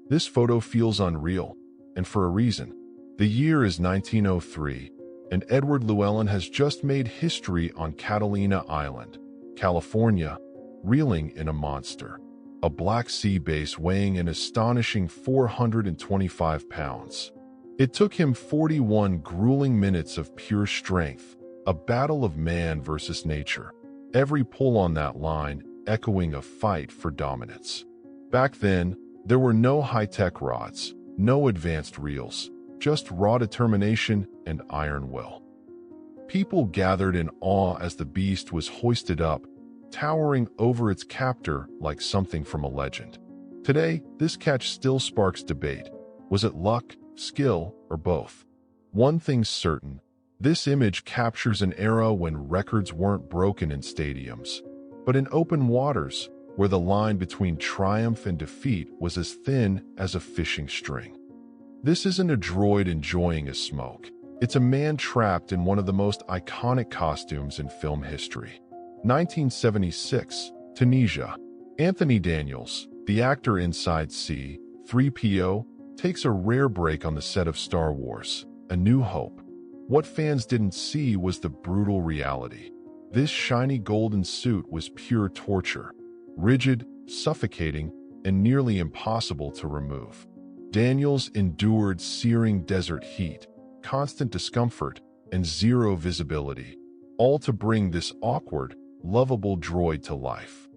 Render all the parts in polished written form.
This photo feels unreal, and for a reason. The year is 1903, and Edward Llewellyn has just made history on Catalina Island, California, reeling in a monster. A Black Sea base weighing an astonishing 425 pounds. It took him 41 grueling minutes of pure strength, a battle of man versus nature. Every pull on that line echoing a fight for dominance. Back then, there were no high-tech rods, no advanced reels, just raw determination and iron will. People gathered in awe as the beast was hoisted up, towering over its captor like something from a legend. Today, this catch still sparks debate. Was it luck, skill, or both? One thing's certain, this image captures an era when records weren't broken in stadiums, but in open waters, where the line between triumph and defeat was as thin as a fishing string. This isn't a droid enjoying a smoke. It's a man trapped in one of the most iconic costumes in film history. 1976, Tunisia. Anthony Daniels, the actor inside C-3PO, takes a rare break on the set of Star Wars, A New Hope. What fans didn't see was the brutal reality. This shiny golden suit was pure torture, rigid, suffocating, and nearly impossible to remove. Daniels endured searing desert heat, constant discomfort, and zero visibility, all to bring this awkward, lovable droid to life.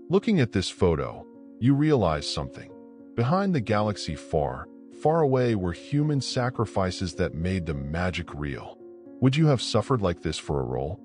Looking at this photo, you realize something. Behind the galaxy far, far away were human sacrifices that made the magic real. Would you have suffered like this for a role?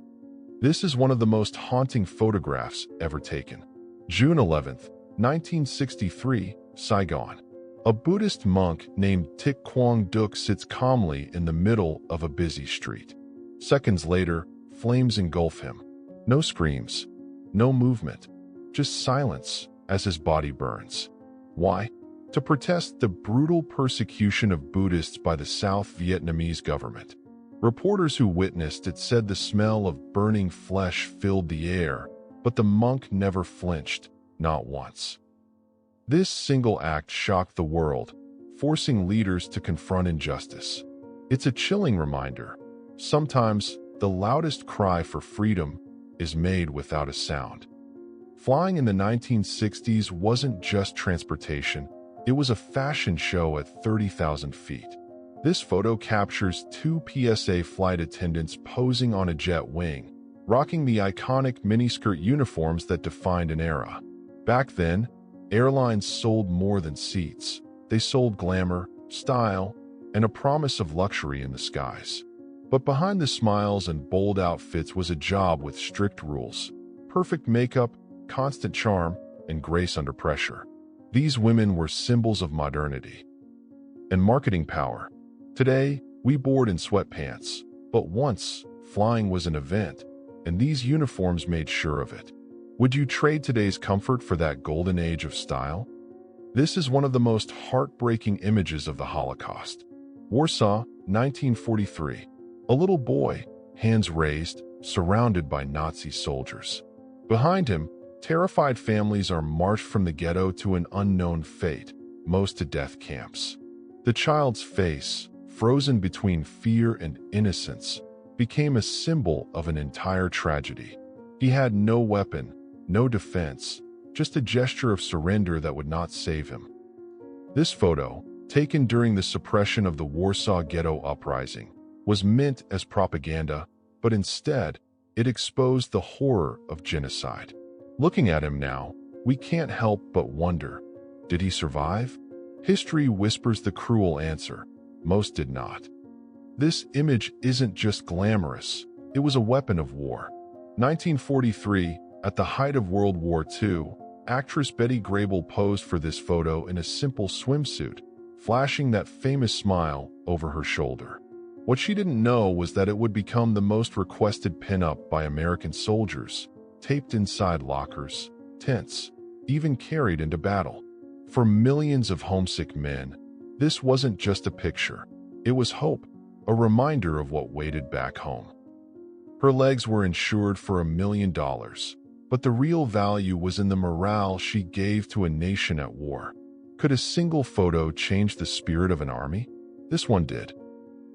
This is one of the most haunting photographs ever taken. June 11th, 1963, Saigon. A Buddhist monk named Thich Quang Duc sits calmly in the middle of a busy street. Seconds later, flames engulf him. No screams, no movement, just silence as his body burns. Why? To protest the brutal persecution of Buddhists by the South Vietnamese government. Reporters who witnessed it said the smell of burning flesh filled the air, but the monk never flinched, not once. This single act shocked the world, forcing leaders to confront injustice. It's a chilling reminder. Sometimes, the loudest cry for freedom is made without a sound. Flying in the 1960s wasn't just transportation, it was a fashion show at 30,000 feet. This photo captures two PSA flight attendants posing on a jet wing, rocking the iconic miniskirt uniforms that defined an era. Back then, airlines sold more than seats. They sold glamour, style, and a promise of luxury in the skies. But behind the smiles and bold outfits was a job with strict rules, perfect makeup, constant charm, and grace under pressure. These women were symbols of modernity and marketing power. Today, we board in sweatpants, but once, flying was an event, and these uniforms made sure of it. Would you trade today's comfort for that golden age of style? This is one of the most heartbreaking images of the Holocaust. Warsaw, 1943. A little boy, hands raised, surrounded by Nazi soldiers. Behind him, terrified families are marched from the ghetto to an unknown fate, most to death camps. The child's face, frozen between fear and innocence, became a symbol of an entire tragedy. He had no weapon, no defense, just a gesture of surrender that would not save him. This photo, taken during the suppression of the Warsaw Ghetto Uprising, was meant as propaganda, but instead, it exposed the horror of genocide. Looking at him now, we can't help but wonder, did he survive? History whispers the cruel answer: most did not. This image isn't just glamorous, it was a weapon of war. 1943, at the height of World War II, actress Betty Grable posed for this photo in a simple swimsuit, flashing that famous smile over her shoulder. What she didn't know was that it would become the most requested pinup by American soldiers, taped inside lockers, tents, even carried into battle. For millions of homesick men, this wasn't just a picture. It was hope, a reminder of what waited back home. Her legs were insured for $1 million, but the real value was in the morale she gave to a nation at war. Could a single photo change the spirit of an army? This one did.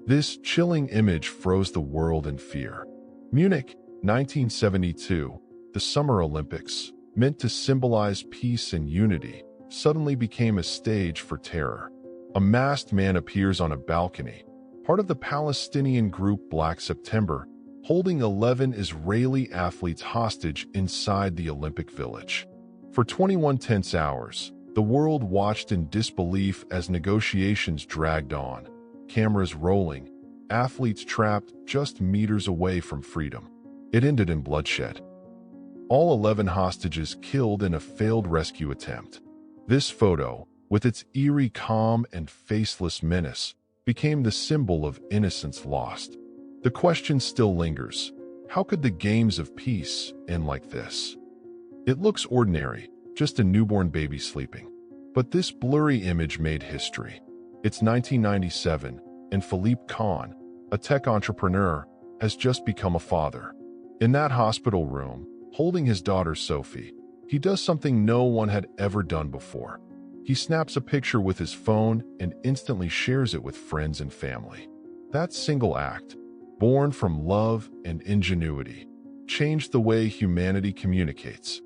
This chilling image froze the world in fear. Munich, 1972, the Summer Olympics, meant to symbolize peace and unity, suddenly became a stage for terror. A masked man appears on a balcony, part of the Palestinian group Black September, holding 11 Israeli athletes hostage inside the Olympic Village. For 21 tense hours, the world watched in disbelief as negotiations dragged on, cameras rolling, athletes trapped just meters away from freedom. It ended in bloodshed. All 11 hostages killed in a failed rescue attempt. This photo, with its eerie calm and faceless menace, became the symbol of innocence lost. The question still lingers: how could the games of peace end like this? It looks ordinary, just a newborn baby sleeping. But this blurry image made history. It's 1997, and Philippe Kahn, a tech entrepreneur, has just become a father. In that hospital room, holding his daughter Sophie, he does something no one had ever done before. He snaps a picture with his phone and instantly shares it with friends and family. That single act, born from love and ingenuity, changed the way humanity communicates.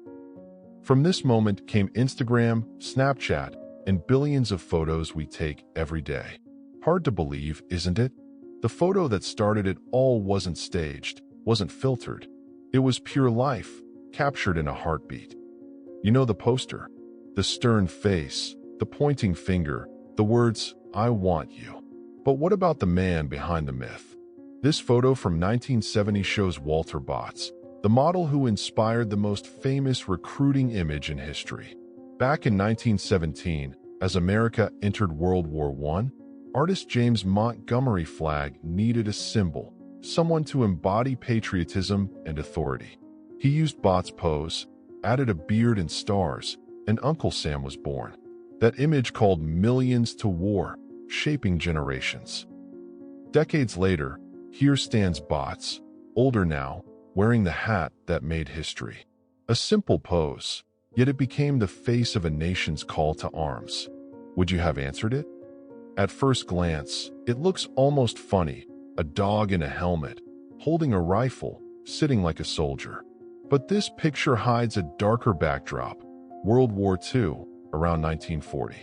From this moment came Instagram, Snapchat, and billions of photos we take every day. Hard to believe, isn't it? The photo that started it all wasn't staged, wasn't filtered. It was pure life, captured in a heartbeat. You know the poster? The stern face, the pointing finger, the words, "I want you." But what about the man behind the myth? This photo from 1970 shows Walter Botts, the model who inspired the most famous recruiting image in history. Back in 1917, as America entered World War I, artist James Montgomery Flagg needed a symbol, someone to embody patriotism and authority. He used Botts' pose, added a beard and stars, and Uncle Sam was born. That image called millions to war, shaping generations. Decades later, here stands Botts, older now, wearing the hat that made history. A simple pose, yet it became the face of a nation's call to arms. Would you have answered it? At first glance, it looks almost funny, a dog in a helmet, holding a rifle, sitting like a soldier. But this picture hides a darker backdrop. World War II, around 1940.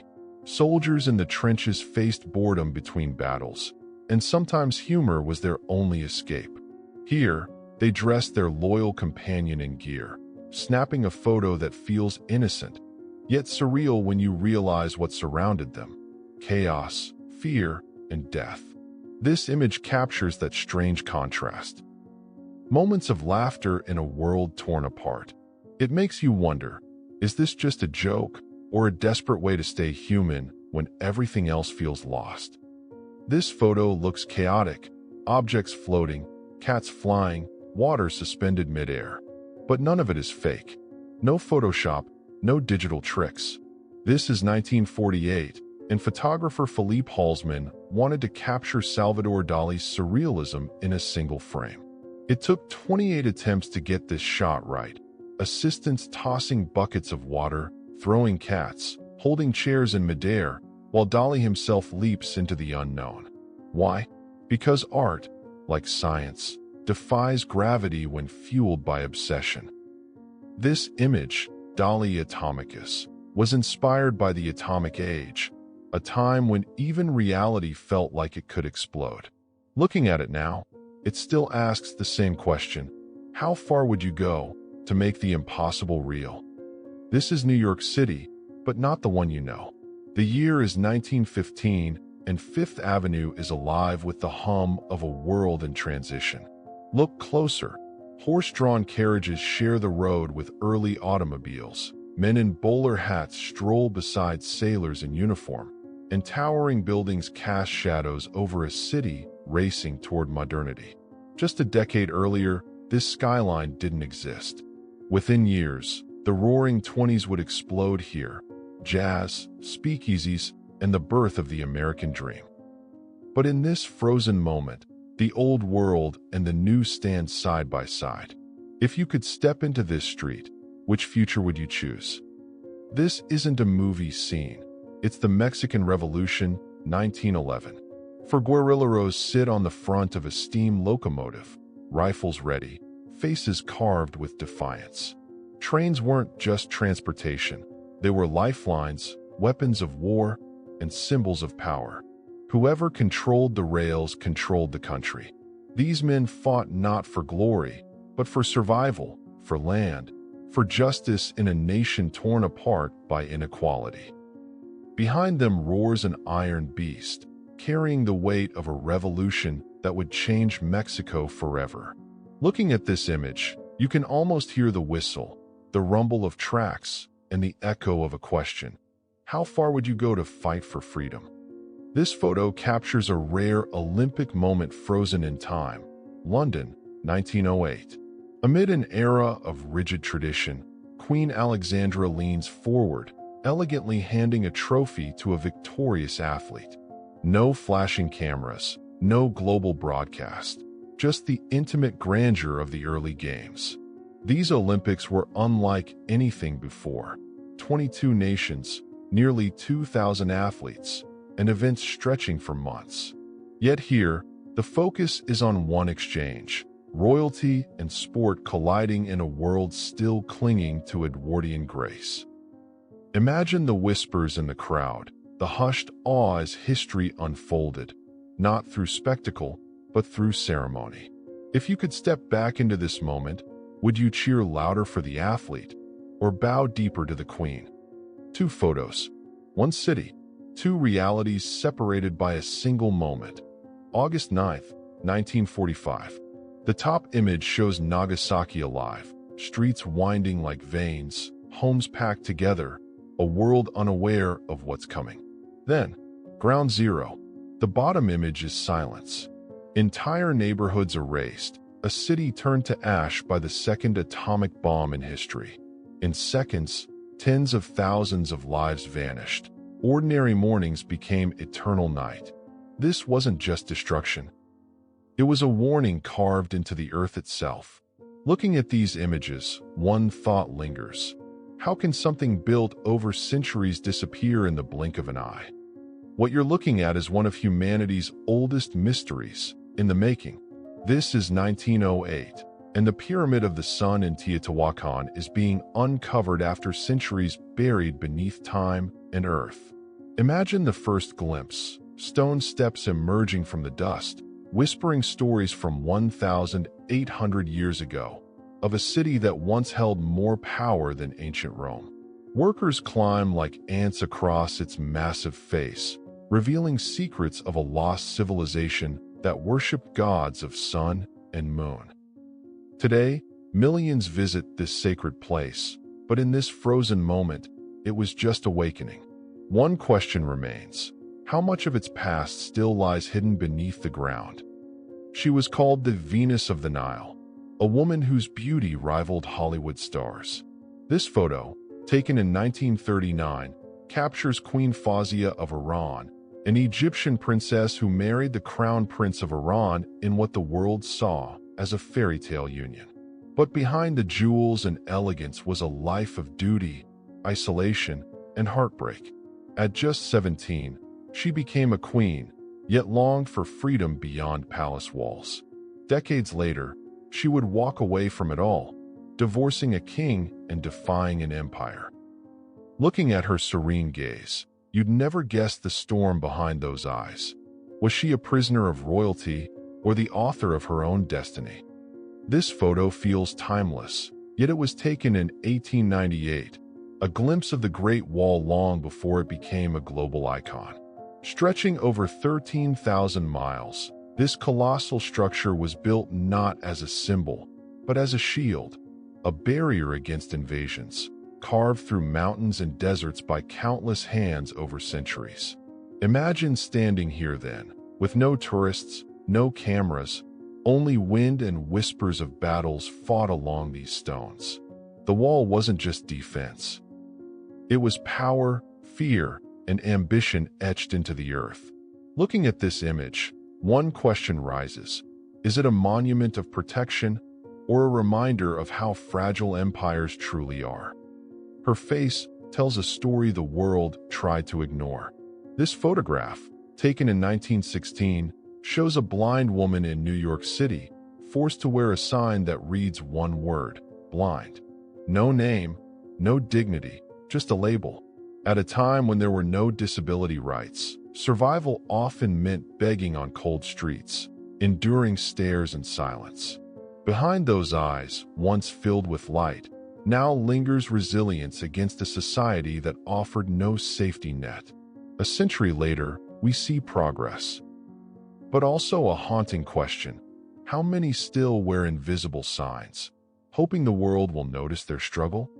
Soldiers in the trenches faced boredom between battles, and sometimes humor was their only escape. Here, they dressed their loyal companion in gear, snapping a photo that feels innocent, yet surreal when you realize what surrounded them: chaos, fear, and death. This image captures that strange contrast. Moments of laughter in a world torn apart. It makes you wonder, is this just a joke or a desperate way to stay human when everything else feels lost? This photo looks chaotic, objects floating, cats flying, water suspended midair. But none of it is fake. No Photoshop, no digital tricks. This is 1948, and photographer Philippe Halsman wanted to capture Salvador Dali's surrealism in a single frame. It took 28 attempts to get this shot right. Assistants tossing buckets of water, throwing cats, holding chairs in midair, while Dali himself leaps into the unknown. Why? Because art, like science, defies gravity when fueled by obsession. This image, Dali Atomicus, was inspired by the atomic age, a time when even reality felt like it could explode. Looking at it now, it still asks the same question: how far would you go to make the impossible real? This is New York City, but not the one you know. The year is 1915, and Fifth Avenue is alive with the hum of a world in transition. Look closer. Horse-drawn carriages share the road with early automobiles. Men in bowler hats stroll beside sailors in uniform, and towering buildings cast shadows over a city racing toward modernity. Just a decade earlier, this skyline didn't exist. Within years, the roaring 20s would explode here: jazz, speakeasies, and the birth of the American dream. But in this frozen moment, the old world and the new stand side by side. If you could step into this street, which future would you choose? This isn't a movie scene. It's the Mexican Revolution, 1911. For guerrilleros sit on the front of a steam locomotive, rifles ready, faces carved with defiance. Trains weren't just transportation. They were lifelines, weapons of war, and symbols of power. Whoever controlled the rails controlled the country. These men fought not for glory, but for survival, for land, for justice in a nation torn apart by inequality. Behind them roars an iron beast, carrying the weight of a revolution that would change Mexico forever. Looking at this image, you can almost hear the whistle, the rumble of tracks, and the echo of a question. How far would you go to fight for freedom? This photo captures a rare Olympic moment frozen in time. London, 1908. Amid an era of rigid tradition, Queen Alexandra leans forward, elegantly handing a trophy to a victorious athlete. No flashing cameras, no global broadcast, just the intimate grandeur of the early games. These Olympics were unlike anything before. 22 nations, nearly 2,000 athletes, and events stretching for months. Yet here, the focus is on one exchange: royalty and sport colliding in a world still clinging to Edwardian grace. Imagine the whispers in the crowd, the hushed awe as history unfolded, not through spectacle, but through ceremony. If you could step back into this moment, would you cheer louder for the athlete or bow deeper to the queen? Two photos, one city, two realities separated by a single moment. August 9th, 1945. The top image shows Nagasaki alive, streets winding like veins, homes packed together, a world unaware of what's coming. Then, Ground Zero. The bottom image is silence. Entire neighborhoods erased, a city turned to ash by the second atomic bomb in history. In seconds, tens of thousands of lives vanished. Ordinary mornings became eternal night. This wasn't just destruction. It was a warning carved into the earth itself. Looking at these images, one thought lingers. How can something built over centuries disappear in the blink of an eye? What you're looking at is one of humanity's oldest mysteries in the making. This is 1908, and the Pyramid of the Sun in Teotihuacan is being uncovered after centuries buried beneath time and earth. Imagine the first glimpse, stone steps emerging from the dust, whispering stories from 1,800 years ago, of a city that once held more power than ancient Rome. Workers climb like ants across its massive face, revealing secrets of a lost civilization that worshipped gods of sun and moon. Today, millions visit this sacred place, but in this frozen moment, it was just awakening. One question remains: how much of its past still lies hidden beneath the ground? She was called the Venus of the Nile, a woman whose beauty rivaled Hollywood stars. This photo, taken in 1939, captures Queen Fawzia of Iran, an Egyptian princess who married the crown prince of Iran in what the world saw as a fairy tale union. But behind the jewels and elegance was a life of duty, isolation, and heartbreak. At just 17, she became a queen, yet longed for freedom beyond palace walls. Decades later, she would walk away from it all, divorcing a king and defying an empire. Looking at her serene gaze, you'd never guess the storm behind those eyes. Was she a prisoner of royalty or the author of her own destiny? This photo feels timeless, yet it was taken in 1898, a glimpse of the Great Wall long before it became a global icon. Stretching over 13,000 miles, this colossal structure was built not as a symbol, but as a shield, a barrier against invasions, carved through mountains and deserts by countless hands over centuries. Imagine standing here then, with no tourists, no cameras, only wind and whispers of battles fought along these stones. The wall wasn't just defense. It was power, fear, and ambition etched into the earth. Looking at this image, one question rises: is it a monument of protection or a reminder of how fragile empires truly are? Her face, tells a story the world tried to ignore. This photograph, taken in 1916, shows a blind woman in New York City, forced to wear a sign that reads one word: blind. No name, no dignity, just a label. At a time when there were no disability rights, survival often meant begging on cold streets, enduring stares and silence. Behind those eyes, once filled with light, now lingers resilience against a society that offered no safety net. A century later, we see progress, but also a haunting question: how many still wear invisible signs, hoping the world will notice their struggle?